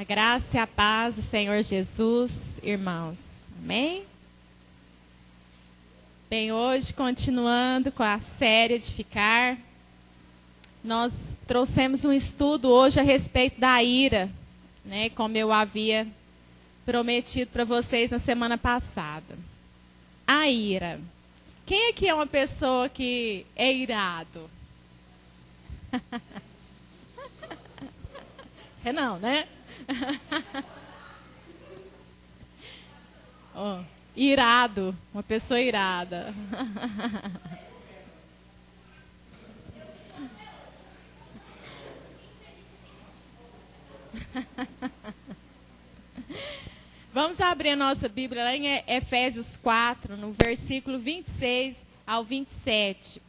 A graça e a paz do Senhor Jesus, irmãos. Amém? Bem, hoje, continuando com a série Edificar, nós trouxemos um estudo hoje a respeito da ira, né? Como eu havia prometido para vocês na semana passada. A ira. Quem aqui é uma pessoa que é irado? Você não, né? Oh, irado, uma pessoa irada. Vamos abrir a nossa Bíblia lá em Efésios 4, no versículo 26 ao 27.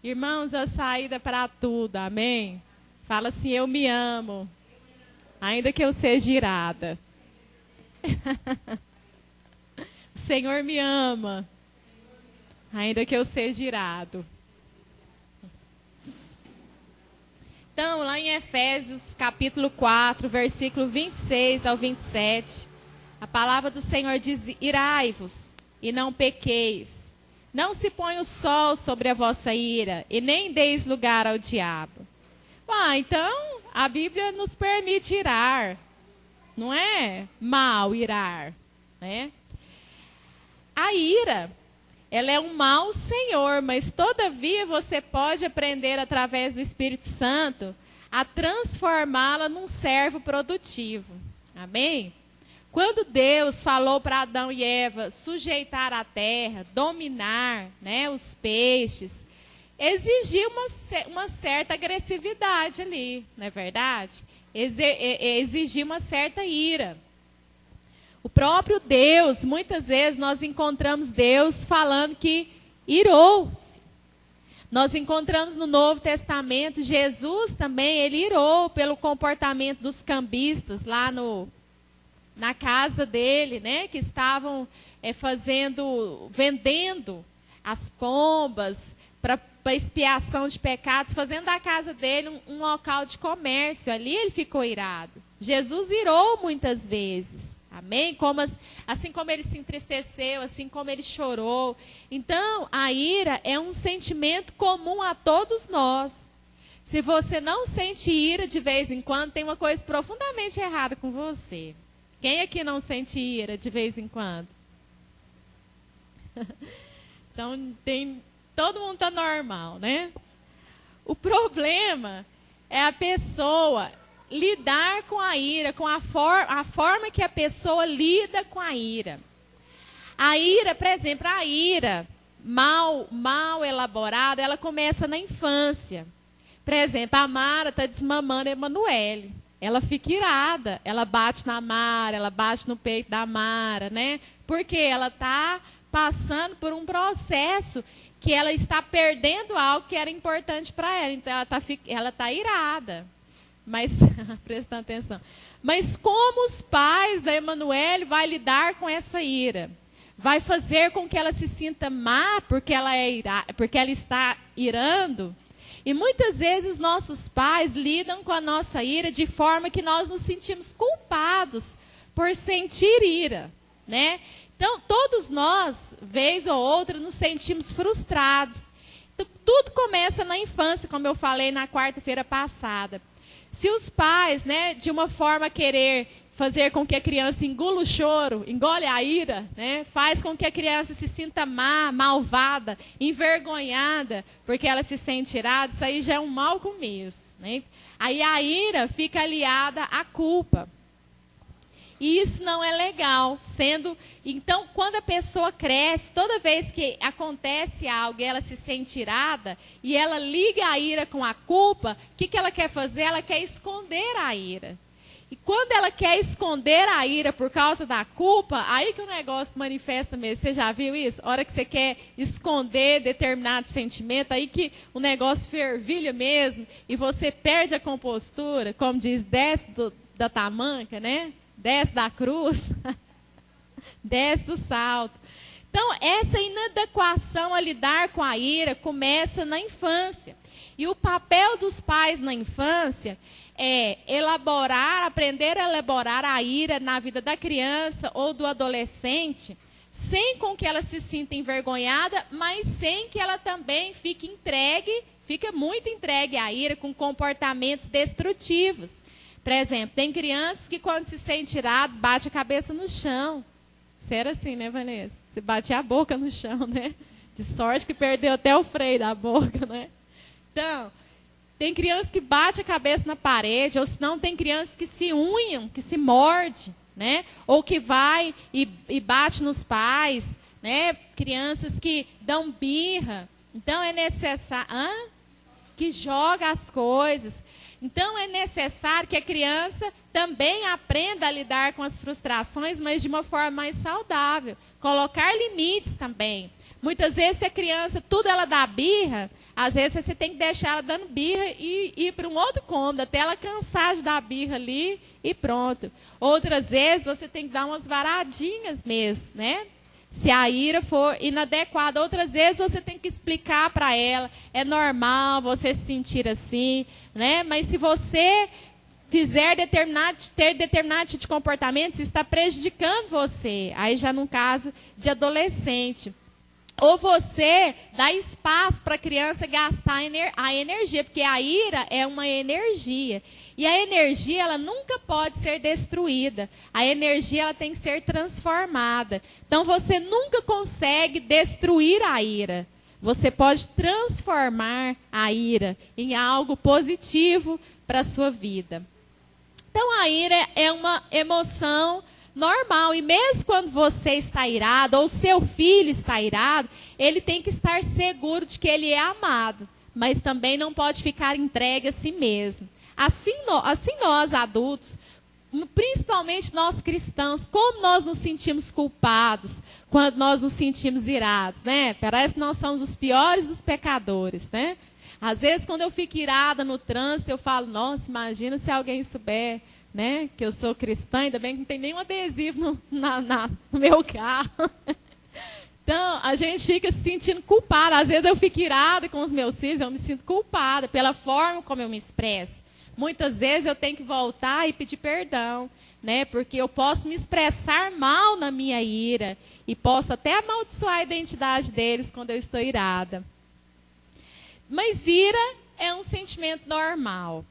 Irmãos, a saída para tudo, amém? Fala assim, eu me amo, ainda que eu seja irada. O Senhor me ama, ainda que eu seja irado. Então, lá em Efésios capítulo 4, versículo 26 ao 27, a palavra do Senhor diz, irai-vos e não pequeis. Não se põe o sol sobre a vossa ira e nem deis lugar ao diabo. Então, a Bíblia nos permite irar. Não é mal irar, né? A ira, ela é um mau senhor, mas todavia você pode aprender através do Espírito Santo a transformá-la num servo produtivo. Amém? Quando Deus falou para Adão e Eva sujeitar a terra, dominar, né, os peixes, exigia uma certa agressividade ali, não é verdade? Exigia uma certa ira. O próprio Deus, muitas vezes nós encontramos Deus falando que irou-se. Nós encontramos no Novo Testamento, Jesus também, ele irou pelo comportamento dos cambistas lá na casa dele, né? Que estavam vendendo as pombas para expiação de pecados, fazendo da casa dele um local de comércio. Ali ele ficou irado. Jesus irou muitas vezes. Amém? Assim como ele se entristeceu, assim como ele chorou. Então, a ira é um sentimento comum a todos nós. Se você não sente ira de vez em quando, tem uma coisa profundamente errada com você. Quem aqui não sente ira de vez em quando? Então, todo mundo está normal, né? O problema é a pessoa lidar com a ira, com a forma que a pessoa lida com a ira. A ira, por exemplo, a ira mal elaborada, ela começa na infância. Por exemplo, a Mara está desmamando a Emanuele. Ela fica irada, ela bate na Mara, ela bate no peito da Mara, né? Porque ela está passando por um processo que ela está perdendo algo que era importante para ela. Então, ela tá irada. Mas, prestando atenção. Mas como os pais da Emanuele vai lidar com essa ira? Vai fazer com que ela se sinta má porque porque ela está irando? E muitas vezes os nossos pais lidam com a nossa ira de forma que nós nos sentimos culpados por sentir ira, né? Então, todos nós, vez ou outra, nos sentimos frustrados. Então, tudo começa na infância, como eu falei na quarta-feira passada. Se os pais, né, de uma forma querer fazer com que a criança engula o choro, engole a ira, né, faz com que a criança se sinta má, malvada, envergonhada, porque ela se sente irada, isso aí já é um mau começo, né? Aí a ira fica aliada à culpa. E isso não é legal, então, quando a pessoa cresce, toda vez que acontece algo e ela se sente irada, e ela liga a ira com a culpa, o que ela quer fazer? Ela quer esconder a ira. E quando ela quer esconder a ira por causa da culpa, aí que o negócio manifesta mesmo. Você já viu isso? A hora que você quer esconder determinado sentimento, aí que o negócio fervilha mesmo, e você perde a compostura, como diz, desce da tamanca, né? Desce da cruz, desce do salto. Então, essa inadequação a lidar com a ira começa na infância. E o papel dos pais na infância é aprender a elaborar a ira na vida da criança ou do adolescente, sem com que ela se sinta envergonhada, mas sem que ela também fique muito entregue à ira com comportamentos destrutivos. Por exemplo, tem crianças que quando se sente irado, bate a cabeça no chão. Você era assim, né, Vanessa? Você batia a boca no chão, né? De sorte que perdeu até o freio da boca, né? Então, tem crianças que bate a cabeça na parede, ou senão tem crianças que se unham, que se morde, né? Ou que vai e bate nos pais, né? Crianças que dão birra. Então é necessário que joga as coisas. Então é necessário que a criança também aprenda a lidar com as frustrações, mas de uma forma mais saudável. Colocar limites também. Muitas vezes, se a criança, tudo ela dá birra, às vezes você tem que deixar ela dando birra e ir para um outro cômodo, até ela cansar de dar birra ali e pronto. Outras vezes, você tem que dar umas varadinhas mesmo, né? Se a ira for inadequada. Outras vezes, você tem que explicar para ela, é normal você se sentir assim, né? Mas se você ter determinado tipo de comportamento, isso está prejudicando você. Aí já num caso de adolescente. Ou você dá espaço para a criança gastar a energia, porque a ira é uma energia. E a energia, ela nunca pode ser destruída. A energia, ela tem que ser transformada. Então, você nunca consegue destruir a ira. Você pode transformar a ira em algo positivo para a sua vida. Então, a ira é uma emoção normal, e mesmo quando você está irado, ou seu filho está irado, ele tem que estar seguro de que ele é amado, mas também não pode ficar entregue a si mesmo. Assim nós adultos, principalmente nós cristãos, como nós nos sentimos culpados quando nós nos sentimos irados, né? Parece que nós somos os piores dos pecadores, né? Às vezes, quando eu fico irada no trânsito, eu falo, nossa, imagina se alguém souber, né, que eu sou cristã, ainda bem que não tem nenhum adesivo no meu carro. Então, a gente fica se sentindo culpada. Às vezes eu fico irada com os meus filhos, eu me sinto culpada pela forma como eu me expresso. Muitas vezes eu tenho que voltar e pedir perdão, né, porque eu posso me expressar mal na minha ira e posso até amaldiçoar a identidade deles quando eu estou irada. Mas ira é um sentimento normal.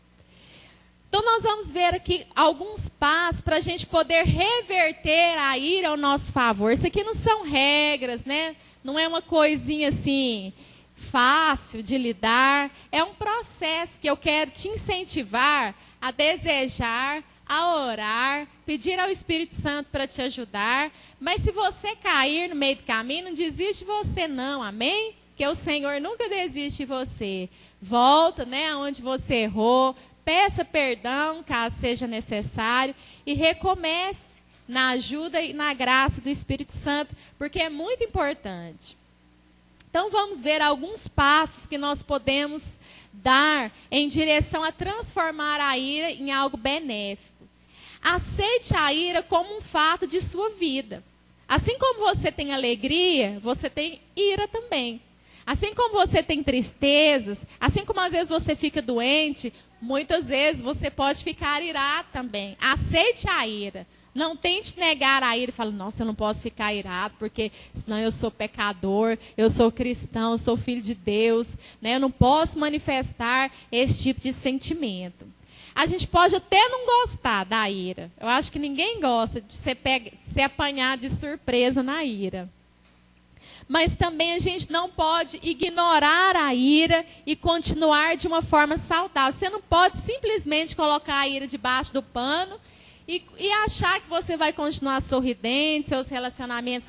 Então, nós vamos ver aqui alguns passos para a gente poder reverter a ira ao nosso favor. Isso aqui não são regras, né? Não é uma coisinha assim fácil de lidar. É um processo que eu quero te incentivar a desejar, a orar, pedir ao Espírito Santo para te ajudar. Mas se você cair no meio do caminho, não desiste de você não, amém? Porque o Senhor nunca desiste de você. Volta, né, aonde você errou. Peça perdão, caso seja necessário, e recomece na ajuda e na graça do Espírito Santo, porque é muito importante. Então, vamos ver alguns passos que nós podemos dar em direção a transformar a ira em algo benéfico. Aceite a ira como um fato de sua vida. Assim como você tem alegria, você tem ira também. Assim como você tem tristezas, assim como às vezes você fica doente, muitas vezes você pode ficar irado também. Aceite a ira. Não tente negar a ira e fale, nossa, eu não posso ficar irado, porque senão eu sou pecador, eu sou cristão, eu sou filho de Deus, né? Eu não posso manifestar esse tipo de sentimento. A gente pode até não gostar da ira. Eu acho que ninguém gosta de ser apanhado de surpresa na ira. Mas também a gente não pode ignorar a ira e continuar de uma forma saudável. Você não pode simplesmente colocar a ira debaixo do pano e achar que você vai continuar sorridente, seus relacionamentos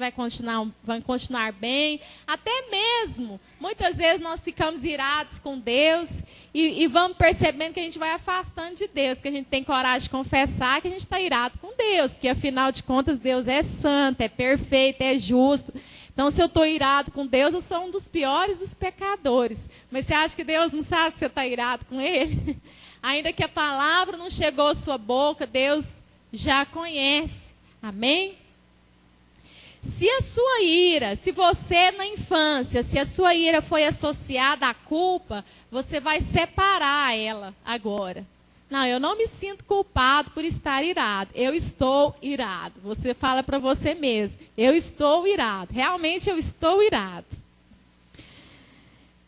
vão continuar bem. Até mesmo, muitas vezes nós ficamos irados com Deus e vamos percebendo que a gente vai afastando de Deus, que a gente tem coragem de confessar que a gente está irado com Deus, porque afinal de contas Deus é santo, é perfeito, é justo. Então, se eu estou irado com Deus, eu sou um dos piores dos pecadores. Mas você acha que Deus não sabe que você está irado com Ele? Ainda que a palavra não chegou à sua boca, Deus já conhece. Amém? Se a sua ira, se você na infância, se a sua ira foi associada à culpa, você vai separar ela agora. Não, eu não me sinto culpado por estar irado. Eu estou irado. Você fala para você mesmo, eu estou irado. Realmente eu estou irado.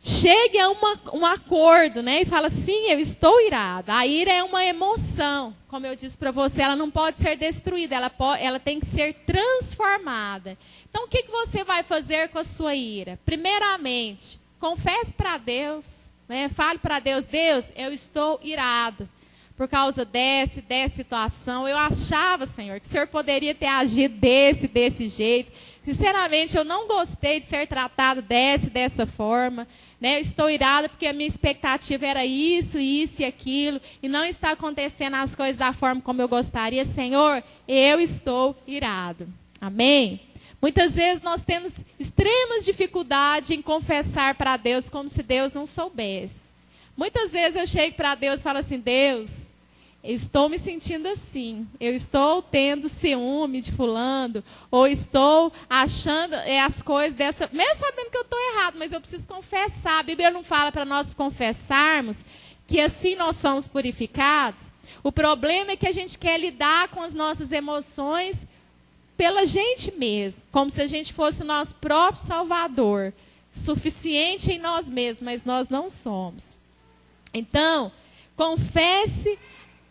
Chegue a um acordo, né? E fala, sim, eu estou irado. A ira é uma emoção. Como eu disse para você, ela não pode ser destruída. Ela tem que ser transformada. Então, o que você vai fazer com a sua ira? Primeiramente, confesse para Deus. Né? Fale para Deus, Deus, eu estou irado. Por causa dessa situação. Eu achava, Senhor, que o Senhor poderia ter agido desse jeito. Sinceramente, eu não gostei de ser tratado dessa forma. Né? Eu estou irada porque a minha expectativa era isso e aquilo. E não está acontecendo as coisas da forma como eu gostaria. Senhor, eu estou irado. Amém? Muitas vezes nós temos extremas dificuldades em confessar para Deus como se Deus não soubesse. Muitas vezes eu chego para Deus e falo assim, Deus, eu estou me sentindo assim, eu estou tendo ciúme de fulano, ou estou achando as coisas dessa, mesmo sabendo que eu estou errado, mas eu preciso confessar. A Bíblia não fala para nós confessarmos que assim nós somos purificados. O problema é que a gente quer lidar com as nossas emoções pela gente mesmo, como se a gente fosse o nosso próprio Salvador, suficiente em nós mesmos, mas nós não somos. Então, confesse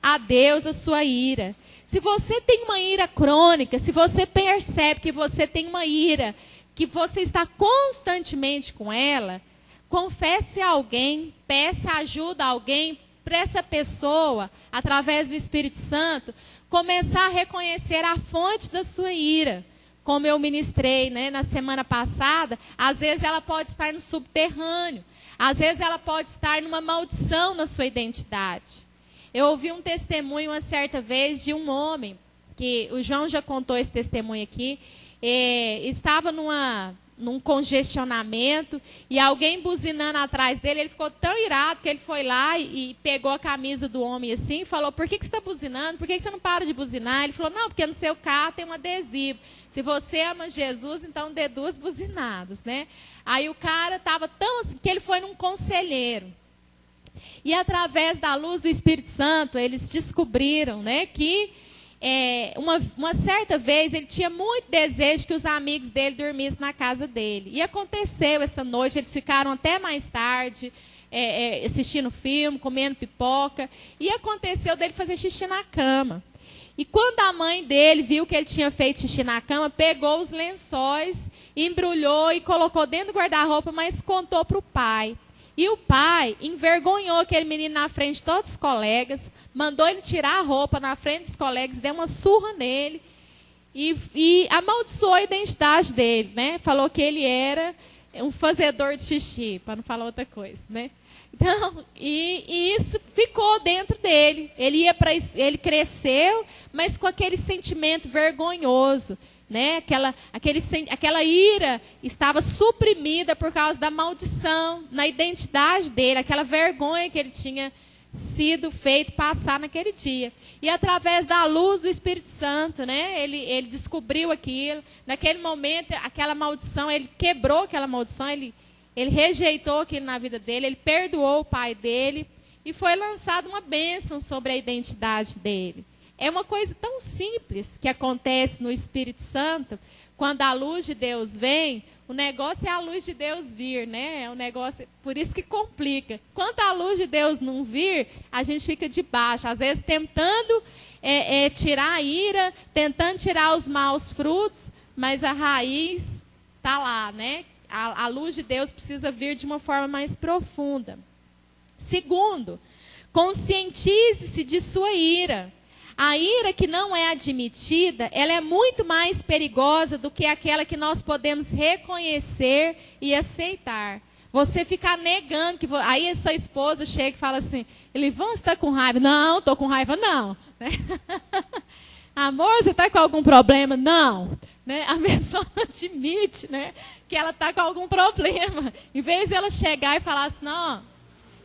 a Deus a sua ira. Se você tem uma ira crônica, se você percebe que você tem uma ira, que você está constantemente com ela, confesse a alguém, peça ajuda a alguém, para essa pessoa, através do Espírito Santo, começar a reconhecer a fonte da sua ira. Como eu ministrei, né, na semana passada, às vezes ela pode estar no subterrâneo. Às vezes ela pode estar numa maldição na sua identidade. Eu ouvi um testemunho uma certa vez de um homem, que o João já contou esse testemunho aqui, estava num congestionamento e alguém buzinando atrás dele, ele ficou tão irado que ele foi lá e pegou a camisa do homem assim e falou, por que você está buzinando? Por que você não para de buzinar? Ele falou, não, porque no seu carro tem um adesivo. Se você ama Jesus, então dê 2 buzinadas, né? Aí o cara estava tão assim que ele foi num conselheiro. E através da luz do Espírito Santo, eles descobriram, né, que uma certa vez ele tinha muito desejo que os amigos dele dormissem na casa dele. E aconteceu essa noite, eles ficaram até mais tarde, assistindo filme, comendo pipoca. E aconteceu dele fazer xixi na cama. E quando a mãe dele viu que ele tinha feito xixi na cama, pegou os lençóis, embrulhou e colocou dentro do guarda-roupa, mas contou para o pai. E o pai envergonhou aquele menino na frente de todos os colegas, mandou ele tirar a roupa na frente dos colegas, deu uma surra nele e amaldiçoou a identidade dele, né? Falou que ele era um fazedor de xixi, para não falar outra coisa, né? Então, e isso ficou dentro dele. Ele cresceu, mas com aquele sentimento vergonhoso. Né? Aquela ira estava suprimida por causa da maldição na identidade dele, aquela vergonha que ele tinha sido feito passar naquele dia. E através da luz do Espírito Santo, né? Ele descobriu aquilo. Naquele momento, aquela maldição, ele quebrou aquela maldição, ele rejeitou aquilo na vida dele, ele perdoou o pai dele e foi lançada uma bênção sobre a identidade dele. É uma coisa tão simples que acontece no Espírito Santo. Quando a luz de Deus vem, o negócio é a luz de Deus vir, né? É um negócio, por isso que complica. Quando a luz de Deus não vir, a gente fica de baixo. Às vezes tentando tirar a ira, tentando tirar os maus frutos, mas a raiz está lá, né? A luz de Deus precisa vir de uma forma mais profunda. Segundo, conscientize-se de sua ira. A ira que não é admitida, ela é muito mais perigosa do que aquela que nós podemos reconhecer e aceitar. Você ficar negando, aí a sua esposa chega e fala assim, Elivan, você está com raiva? Não, estou com raiva não. Né? Amor, você está com algum problema? Não. Né? A pessoa não admite, né, que ela está com algum problema. Em vez dela chegar e falar assim, não,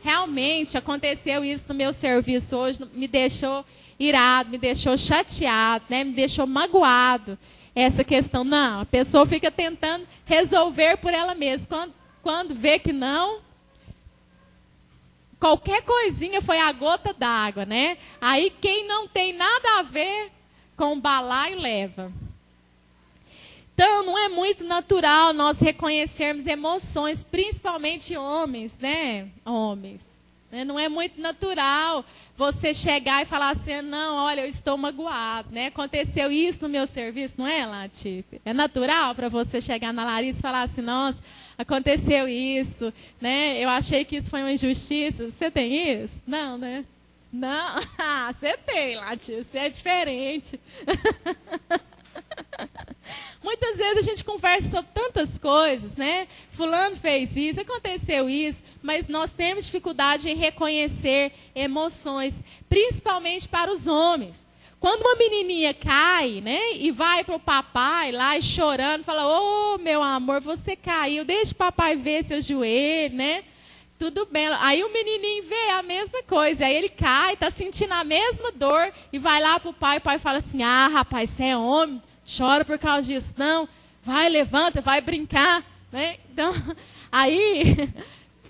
realmente aconteceu isso no meu serviço hoje, me deixou irado, me deixou chateado, né? Me deixou magoado. Essa questão, não, a pessoa fica tentando resolver por ela mesma. Quando vê que não, qualquer coisinha foi a gota d'água, né? Aí quem não tem nada a ver com o balaio leva. Então, não é muito natural nós reconhecermos emoções, principalmente homens, né? Homens. Não é muito natural você chegar e falar assim, não, olha, eu estou magoado, né? Aconteceu isso no meu serviço, não é, Latife? É natural para você chegar na Larissa e falar assim, nossa, aconteceu isso, né? Eu achei que isso foi uma injustiça. Você tem isso? Não, né? Não? Ah, você tem, Latife, você é diferente. Muitas vezes a gente conversa sobre tantas coisas, né? Fulano fez isso, aconteceu isso, mas nós temos dificuldade em reconhecer emoções, principalmente para os homens. Quando uma menininha cai, né, e vai para o papai lá e chorando, fala, ô, meu amor, você caiu, deixa o papai ver seu joelho, né? Tudo bem. Aí o menininho vê a mesma coisa, aí ele cai, está sentindo a mesma dor, e vai lá para o pai fala assim, ah, rapaz, você é homem, chora por causa disso. Não, vai, levanta, vai brincar. Né? Então, aí,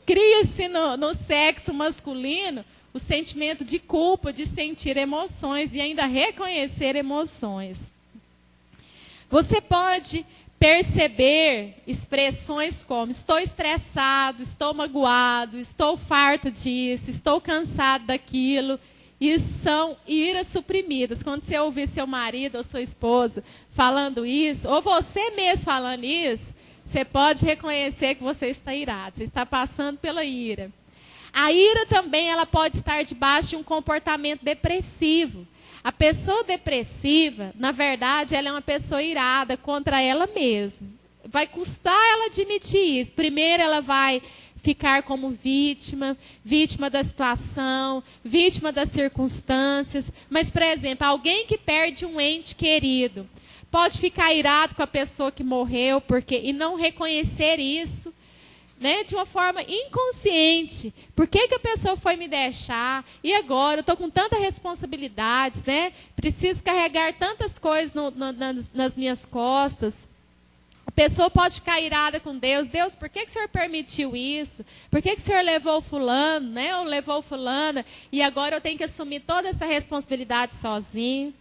cria-se no sexo masculino o sentimento de culpa, de sentir emoções e ainda reconhecer emoções. Você pode perceber expressões como estou estressado, estou magoado, estou farto disso, estou cansado daquilo. Isso são iras suprimidas. Quando você ouvir seu marido ou sua esposa falando isso, ou você mesmo falando isso, você pode reconhecer que você está irado, você está passando pela ira. A ira também ela pode estar debaixo de um comportamento depressivo. A pessoa depressiva, na verdade, ela é uma pessoa irada contra ela mesma. Vai custar ela admitir isso. Primeiro ela vai ficar como vítima da situação, vítima das circunstâncias. Mas, por exemplo, alguém que perde um ente querido pode ficar irado com a pessoa que morreu e não reconhecer isso, né, de uma forma inconsciente. Por que a pessoa foi me deixar? E agora? Eu estou com tantas responsabilidades, né? Preciso carregar tantas coisas nas minhas costas. A pessoa pode ficar irada com Deus. Deus, por que o Senhor permitiu isso? Por que o Senhor levou fulano, né? Ou levou fulana, e agora eu tenho que assumir toda essa responsabilidade sozinho?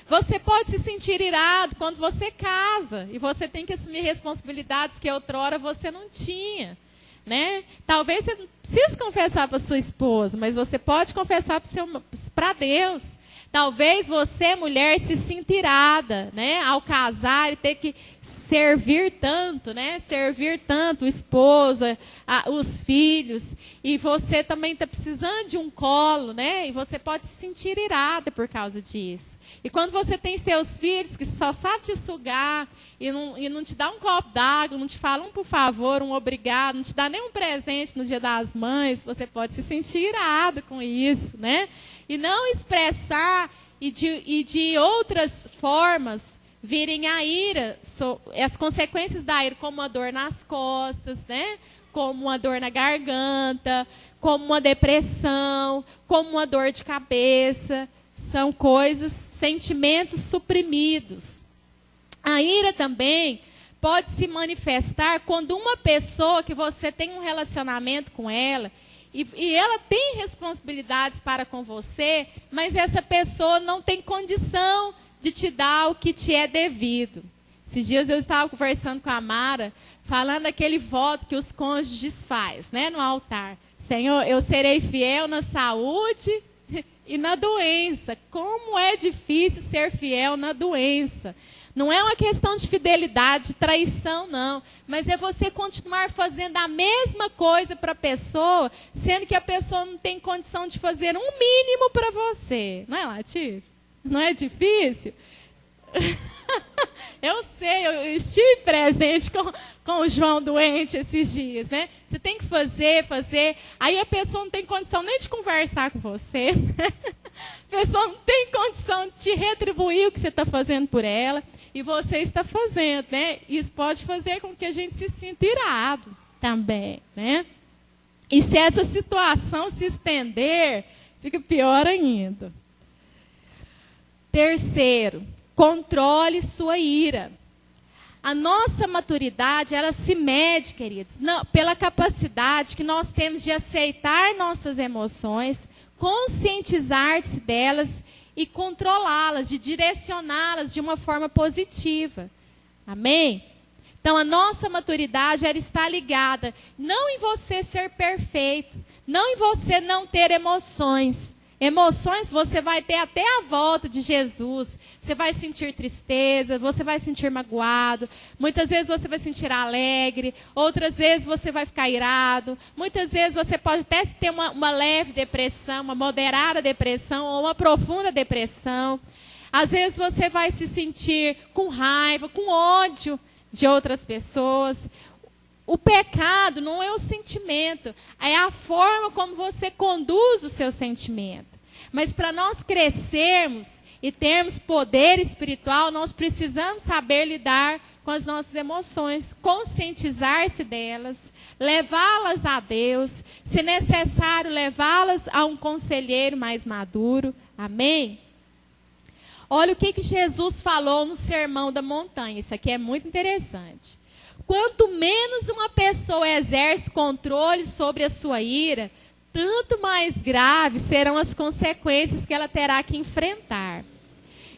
Você pode se sentir irado quando você casa, e você tem que assumir responsabilidades que outrora você não tinha. Né? Talvez você não precise confessar para sua esposa, mas você pode confessar para Deus. Talvez você, mulher, se sinta irada, né, ao casar e ter que servir tanto, né, servir tanto o esposo, os filhos, e você também está precisando de um colo, né, e você pode se sentir irada por causa disso. E quando você tem seus filhos que só sabem te sugar e não te dá um copo d'água, não te fala um por favor, um obrigado, não te dá nenhum presente no Dia das Mães, você pode se sentir irado com isso, né? E não expressar e de outras formas virem a ira, as consequências da ira, como uma dor nas costas, né? Como uma dor na garganta, como uma depressão, como uma dor de cabeça. São coisas, sentimentos suprimidos. A ira também pode se manifestar quando uma pessoa que você tem um relacionamento com ela, e ela tem responsabilidades para com você, mas essa pessoa não tem condição de te dar o que te é devido. Esses dias eu estava conversando com a Mara, falando aquele voto que os cônjuges fazem, né, no altar. Senhor, eu serei fiel na saúde e na doença. Como é difícil ser fiel na doença. Não é uma questão de fidelidade, de traição, não. Mas é você continuar fazendo a mesma coisa para a pessoa, sendo que a pessoa não tem condição de fazer um mínimo para você. Não é, Lati? Não é difícil? Eu sei, eu estive presente com o João doente esses dias, né? Você tem que fazer. Aí a pessoa não tem condição nem de conversar com você. A pessoa não tem condição de te retribuir o que você está fazendo por ela. E você está fazendo, né? Isso pode fazer com que a gente se sinta irado também, né? E se essa situação se estender, fica pior ainda. Terceiro, controle sua ira. a nossa maturidade, ela se mede, queridos, pela capacidade que nós temos de aceitar nossas emoções, conscientizar-se delas e controlá-las, de direcioná-las de uma forma positiva. Amém? Então, a nossa maturidade, ela está ligada não em você ser perfeito, não em você não ter emoções. Emoções você vai ter até a volta de Jesus. Você vai sentir tristeza, você vai sentir magoado. Muitas vezes você vai sentir alegre, outras vezes você vai ficar irado. Muitas vezes você pode até ter uma leve depressão, uma moderada depressão ou uma profunda depressão. Às vezes você vai se sentir com raiva, com ódio de outras pessoas. O pecado não é o sentimento, é a forma como você conduz o seu sentimento. Mas para nós crescermos e termos poder espiritual, nós precisamos saber lidar com as nossas emoções, conscientizar-se delas, levá-las a Deus, se necessário, levá-las a um conselheiro mais maduro. Amém? Olha o que Jesus falou no Sermão da Montanha. Isso aqui é muito interessante. Quanto menos uma pessoa exerce controle sobre a sua ira, tanto mais graves serão as consequências que ela terá que enfrentar.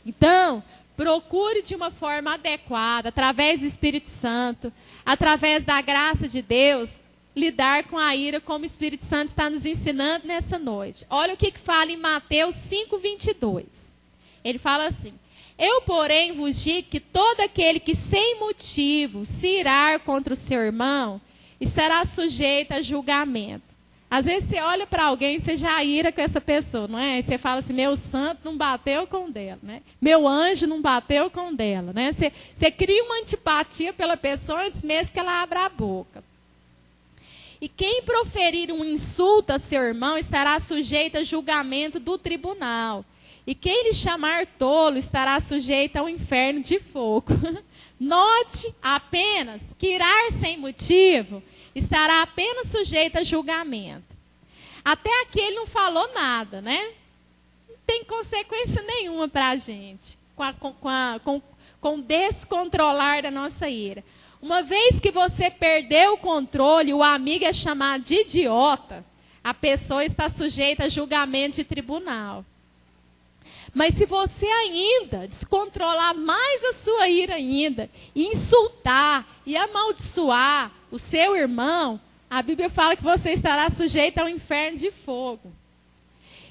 Então, procure de uma forma adequada, através do Espírito Santo, através da graça de Deus, lidar com a ira como o Espírito Santo está nos ensinando nessa noite. Olha o que fala em Mateus 5:22. Ele fala assim: eu, porém, vos digo que todo aquele que sem motivo se irar contra o seu irmão, estará sujeito a julgamento. Às vezes você olha para alguém e você já ira com essa pessoa, não é? Aí você fala assim, meu santo não bateu com o dela, né? Meu anjo não bateu com o dela, né? Você cria uma antipatia pela pessoa antes mesmo que ela abra a boca. E quem proferir um insulto a seu irmão estará sujeito a julgamento do tribunal. E quem lhe chamar tolo estará sujeito ao inferno de fogo. Note apenas que irar sem motivo estará apenas sujeito a julgamento. Até aqui ele não falou nada, né? Não tem consequência nenhuma para a gente com o descontrolar da nossa ira. Uma vez que você perdeu o controle, o amigo é chamado de idiota, a pessoa está sujeita a julgamento de tribunal. Mas se você ainda descontrolar mais a sua ira ainda, e insultar e amaldiçoar o seu irmão, a Bíblia fala que você estará sujeito ao inferno de fogo.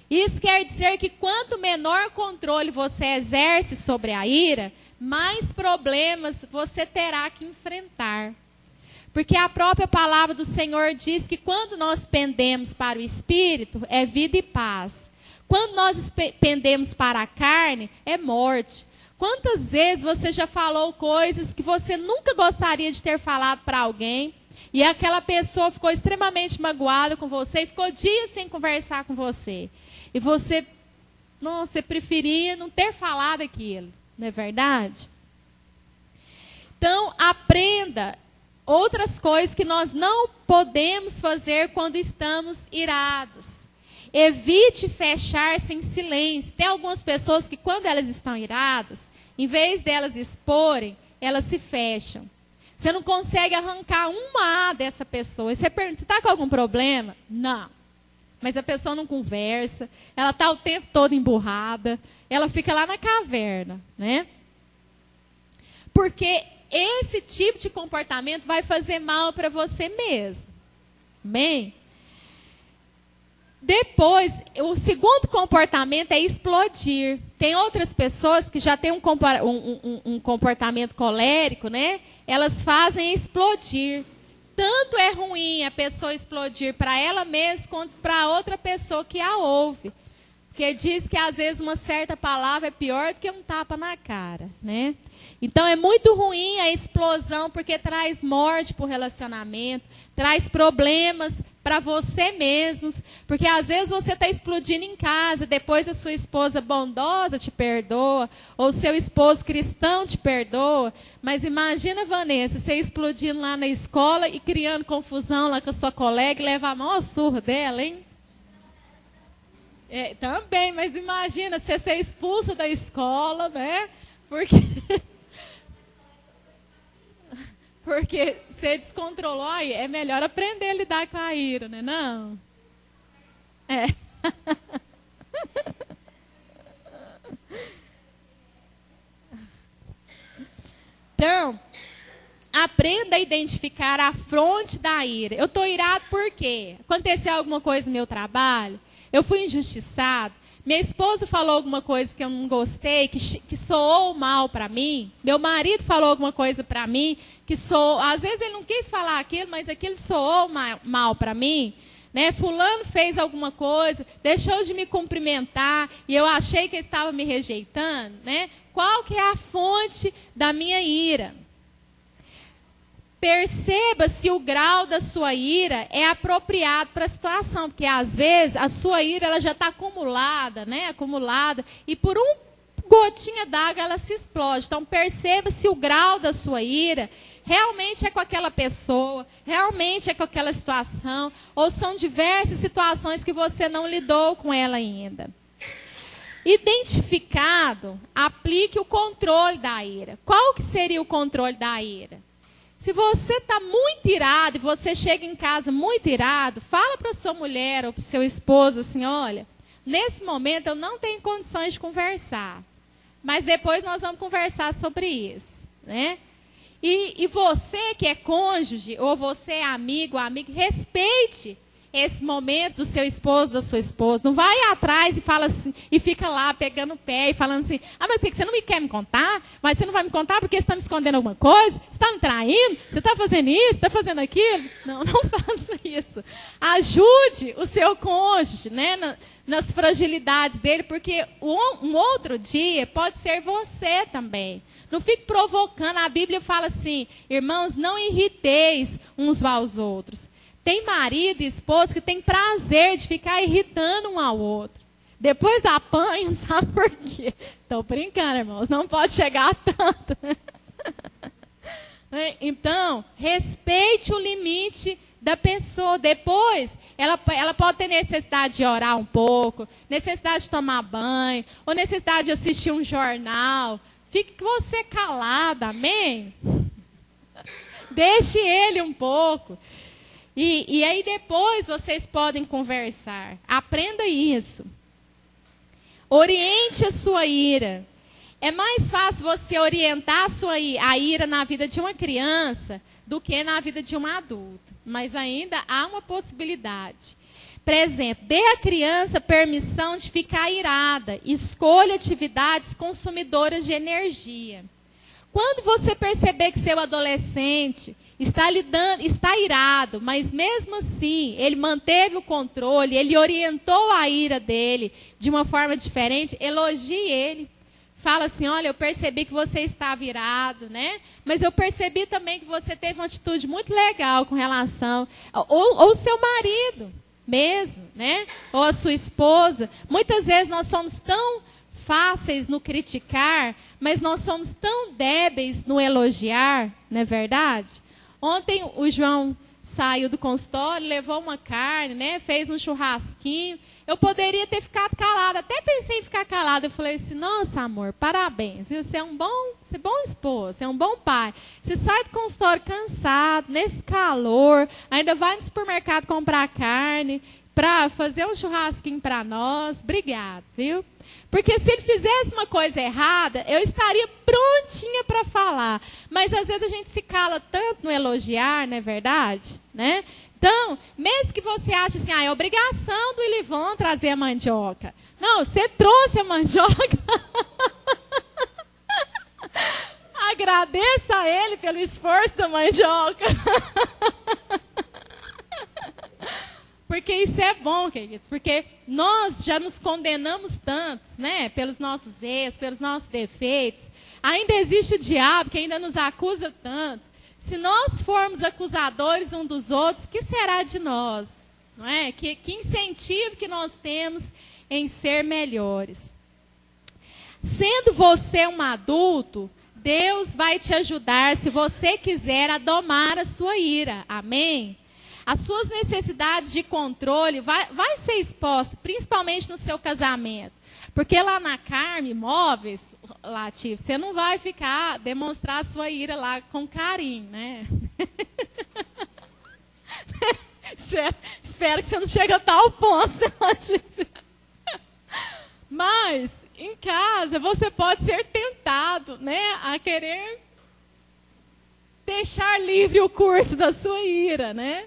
Isso quer dizer que quanto menor controle você exerce sobre a ira, mais problemas você terá que enfrentar. Porque a própria palavra do Senhor diz que quando nós pendemos para o Espírito, é vida e paz. Quando nós pendemos para a carne, é morte. Quantas vezes você já falou coisas que você nunca gostaria de ter falado para alguém, e aquela pessoa ficou extremamente magoada com você e ficou dias sem conversar com você. E você, nossa, você preferia não ter falado aquilo, não é verdade? Então, aprenda outras coisas que nós não podemos fazer quando estamos irados. Evite fechar-se em silêncio. Tem algumas pessoas que quando elas estão iradas, em vez delas exporem, elas se fecham. Você não consegue arrancar uma dessa pessoa. E você pergunta, você está com algum problema? Não. Mas a pessoa não conversa, ela está o tempo todo emburrada, ela fica lá na caverna, né? Porque esse tipo de comportamento vai fazer mal para você mesmo. Amém? Depois, o segundo comportamento é explodir. Tem outras pessoas que já têm um comportamento colérico, né? Elas fazem explodir. Tanto é ruim a pessoa explodir para ela mesma quanto para outra pessoa que a ouve. Porque diz que às vezes uma certa palavra é pior do que um tapa na cara, né? Então é muito ruim a explosão porque traz morte para o relacionamento, traz problemas para você mesmos, porque às vezes você está explodindo em casa, depois a sua esposa bondosa te perdoa, ou seu esposo cristão te perdoa, mas imagina, Vanessa, você explodindo lá na escola e criando confusão lá com a sua colega e levar a maior surra dela, hein? É, também, mas imagina você ser expulsa da escola, né? Porque... Porque você descontrolou, aí é melhor aprender a lidar com a ira, né? Não? É. Então, aprenda a identificar a fonte da ira. Eu estou irado por quê? Aconteceu alguma coisa no meu trabalho? Eu fui injustiçado? Minha esposa falou alguma coisa que eu não gostei, que soou mal para mim? Meu marido falou alguma coisa para mim que soou... Às vezes ele não quis falar aquilo, mas aquilo soou mal para mim. Né? Fulano fez alguma coisa, deixou de me cumprimentar e eu achei que ele estava me rejeitando. Né? Qual que é a fonte da minha ira? Perceba se o grau da sua ira é apropriado para a situação, porque às vezes a sua ira ela já está acumulada, né? Acumulada, e por um gotinha d'água ela se explode. Então perceba se o grau da sua ira realmente é com aquela pessoa, realmente é com aquela situação, ou são diversas situações que você não lidou com ela ainda. Identificado, aplique o controle da ira. Qual que seria o controle da ira? Se você está muito irado e você chega em casa muito irado, fala para sua mulher ou para o seu esposo assim, olha, nesse momento eu não tenho condições de conversar, mas depois nós vamos conversar sobre isso, né? E você que é cônjuge ou você é amigo, respeite esse momento do seu esposo, da sua esposa. Não vai atrás e fala assim, e fica lá pegando o pé e falando assim, mas por que você não quer me contar? Mas você não vai me contar porque você está me escondendo alguma coisa? Você está me traindo? Você está fazendo isso? Está fazendo aquilo? Não, não faça isso. Ajude o seu cônjuge, né, nas fragilidades dele, porque um outro dia pode ser você também. Não fique provocando. A Bíblia fala assim, irmãos, não irriteis uns aos outros. Tem marido e esposa que tem prazer de ficar irritando um ao outro. Depois apanham, sabe por quê? Estou brincando, irmãos. Não pode chegar a tanto. Então, respeite o limite da pessoa. Depois, ela pode ter necessidade de orar um pouco, necessidade de tomar banho, ou necessidade de assistir um jornal. Fique você calada, amém? Deixe ele um pouco. E aí depois vocês podem conversar. Aprenda isso. Oriente a sua ira. É mais fácil você orientar a ira na vida de uma criança do que na vida de um adulto. Mas ainda há uma possibilidade. Por exemplo, dê à criança permissão de ficar irada. Escolha atividades consumidoras de energia. Quando você perceber que seu adolescente está irado, mas mesmo assim ele manteve o controle, ele orientou a ira dele de uma forma diferente, elogie ele. Fala assim, olha, eu percebi que você estava irado, né? Mas eu percebi também que você teve uma atitude muito legal com relação... Ou seu marido mesmo, né? Ou a sua esposa. Muitas vezes nós somos tão fáceis no criticar, mas nós somos tão débeis no elogiar, não é verdade? Ontem o João saiu do consultório, levou uma carne, né? Fez um churrasquinho. Eu poderia ter ficado calada, até pensei em ficar calada. Eu falei assim, nossa, amor, parabéns. Você é bom esposo, você é um bom pai. Você sai do consultório cansado, nesse calor, ainda vai no supermercado comprar carne para fazer um churrasquinho para nós. Obrigado, viu? Porque se ele fizesse uma coisa errada, eu estaria prontinha para falar. Mas às vezes a gente se cala tanto no elogiar, não é verdade? Né? Então, mesmo que você ache assim, é obrigação do Ilivon trazer a mandioca. Não, você trouxe a mandioca. Agradeça a ele pelo esforço da mandioca. Porque isso é bom, queridos, porque nós já nos condenamos tantos, né? Pelos nossos erros, pelos nossos defeitos. Ainda existe o diabo que ainda nos acusa tanto. Se nós formos acusadores um dos outros, o que será de nós? Não é? Que incentivo que nós temos em ser melhores. Sendo você um adulto, Deus vai te ajudar, se você quiser, a domar a sua ira. Amém? As suas necessidades de controle vai ser exposta, principalmente no seu casamento. Porque lá na Carme Móveis, Latif, você não vai demonstrar a sua ira lá com carinho, né? Espero que você não chegue a tal ponto, Latif. Mas, em casa, você pode ser tentado, né, a querer deixar livre o curso da sua ira, né?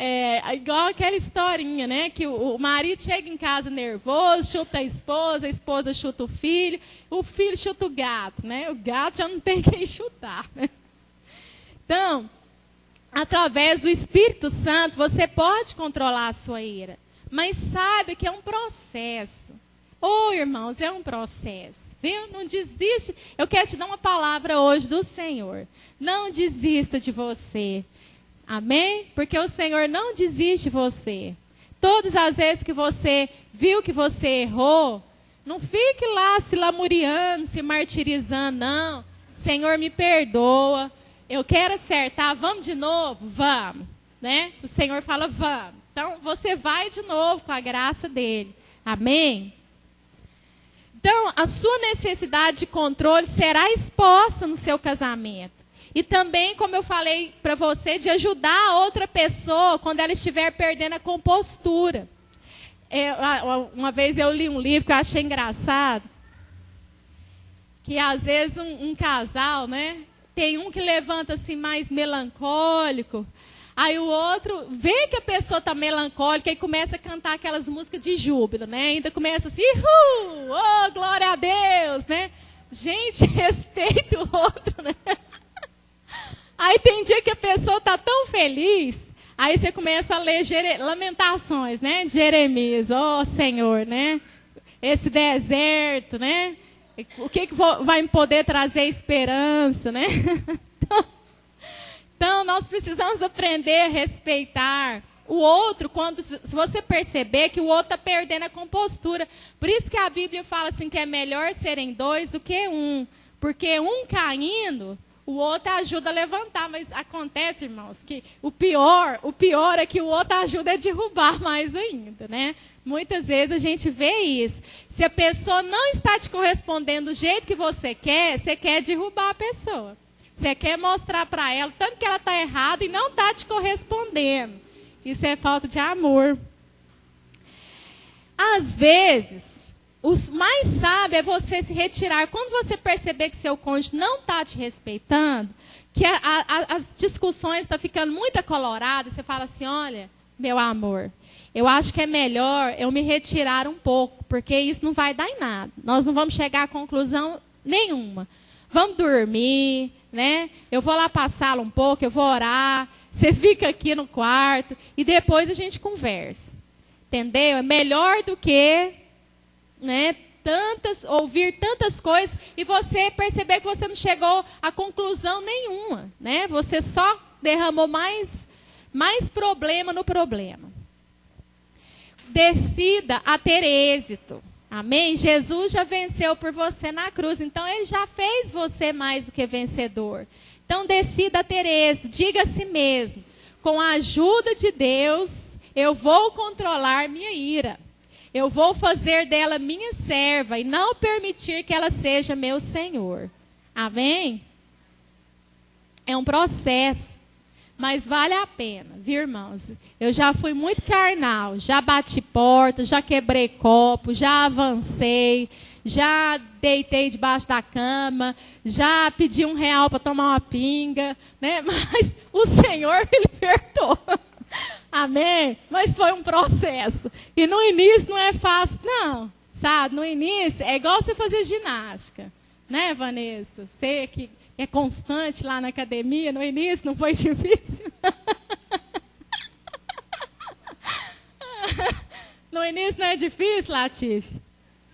É igual aquela historinha, né? Que o marido chega em casa nervoso, chuta a esposa chuta o filho chuta o gato, né? O gato já não tem quem chutar, né? Então, através do Espírito Santo, você pode controlar a sua ira. Mas sabe que é um processo. Irmãos, é um processo. Viu? Não desiste. Eu quero te dar uma palavra hoje do Senhor. Não desista de você. Amém? Porque o Senhor não desiste de você. Todas as vezes que você viu que você errou, não fique lá se lamuriando, se martirizando, não. Senhor, me perdoa. Eu quero acertar. Vamos de novo? Vamos. Né? O Senhor fala, vamos. Então, você vai de novo com a graça dele. Amém? Então, a sua necessidade de controle será exposta no seu casamento. E também, como eu falei para você, de ajudar a outra pessoa quando ela estiver perdendo a compostura. Uma vez eu li um livro que eu achei engraçado. Que às vezes um casal, né? Tem um que levanta assim mais melancólico. Aí o outro vê que a pessoa está melancólica e começa a cantar aquelas músicas de júbilo, né? Ainda começa assim, oh, glória a Deus, né? Gente, respeita o outro, né? Aí tem dia que a pessoa está tão feliz, aí você começa a ler lamentações, né? De Jeremias, Senhor, né? Esse deserto, né? O que vai me poder trazer esperança, né? Então, nós precisamos aprender a respeitar o outro, se você perceber que o outro está perdendo a compostura. Por isso que a Bíblia fala assim, que é melhor serem dois do que um. Porque um caindo, o outro ajuda a levantar. Mas acontece, irmãos, que o pior é que o outro ajuda a derrubar mais ainda, né? Muitas vezes a gente vê isso. Se a pessoa não está te correspondendo do jeito que você quer derrubar a pessoa. Você quer mostrar para ela tanto que ela está errada e não está te correspondendo. Isso é falta de amor. Às vezes, o mais sábio é você se retirar. Quando você perceber que seu cônjuge não está te respeitando, que as discussões estão ficando muito acoloradas, você fala assim, olha, meu amor, eu acho que é melhor eu me retirar um pouco, porque isso não vai dar em nada. Nós não vamos chegar a conclusão nenhuma. Vamos dormir, né? Eu vou lá passá-lo um pouco, eu vou orar. Você fica aqui no quarto e depois a gente conversa. Entendeu? É melhor do que, né, ouvir tantas coisas e você perceber que você não chegou a conclusão nenhuma, né? Você só derramou mais problema no problema. Decida a ter êxito. Amém? Jesus já venceu por você na cruz, então ele já fez você mais do que vencedor. Então decida ter êxito, diga a si mesmo, com a ajuda de Deus, eu vou controlar minha ira. Eu vou fazer dela minha serva e não permitir que ela seja meu senhor. Amém? É um processo. Mas vale a pena, viu, irmãos? Eu já fui muito carnal, já bati porta, já quebrei copo, já avancei, já deitei debaixo da cama, já pedi R$1 para tomar uma pinga, né? Mas o Senhor me libertou. Amém? Mas foi um processo. E no início não é fácil, não. Sabe? No início é igual você fazer ginástica. Né, Vanessa? Você que é constante lá na academia, no início não foi difícil? No início não é difícil, Latif,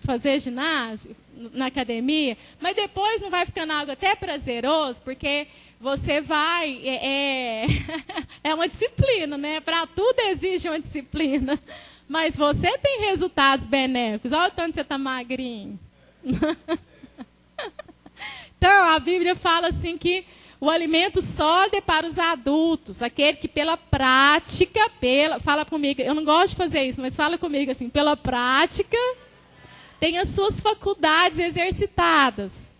fazer ginástica na academia, mas depois não vai ficando algo até prazeroso, porque você vai... É uma disciplina, né? Para tudo exige uma disciplina. Mas você tem resultados benéficos. Olha o tanto que você está magrinho. Então, a Bíblia fala assim que o alimento sólido é para os adultos, aquele que pela prática, fala comigo, eu não gosto de fazer isso, mas fala comigo assim, pela prática tem as suas faculdades exercitadas.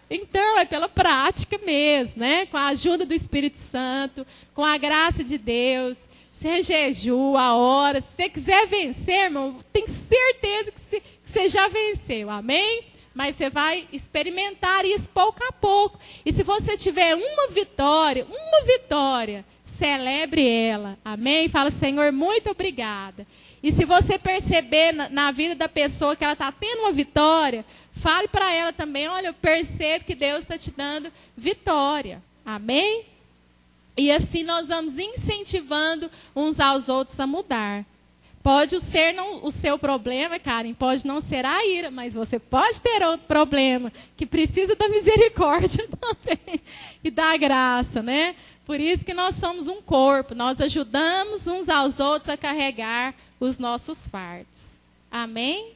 Então, é pela prática mesmo, né? Com a ajuda do Espírito Santo, com a graça de Deus. Você jejua, ora. Se você quiser vencer, irmão, tem certeza que você já venceu, amém? Mas você vai experimentar isso pouco a pouco. E se você tiver uma vitória, celebre ela, amém? Fala, Senhor, muito obrigada. E se você perceber na vida da pessoa que ela está tendo uma vitória, fale para ela também, olha, eu percebo que Deus está te dando vitória. Amém? E assim nós vamos incentivando uns aos outros a mudar. Pode ser o seu problema, Karen, pode não ser a ira, mas você pode ter outro problema que precisa da misericórdia também e da graça, né? Por isso que nós somos um corpo, nós ajudamos uns aos outros a carregar os nossos fardos. Amém?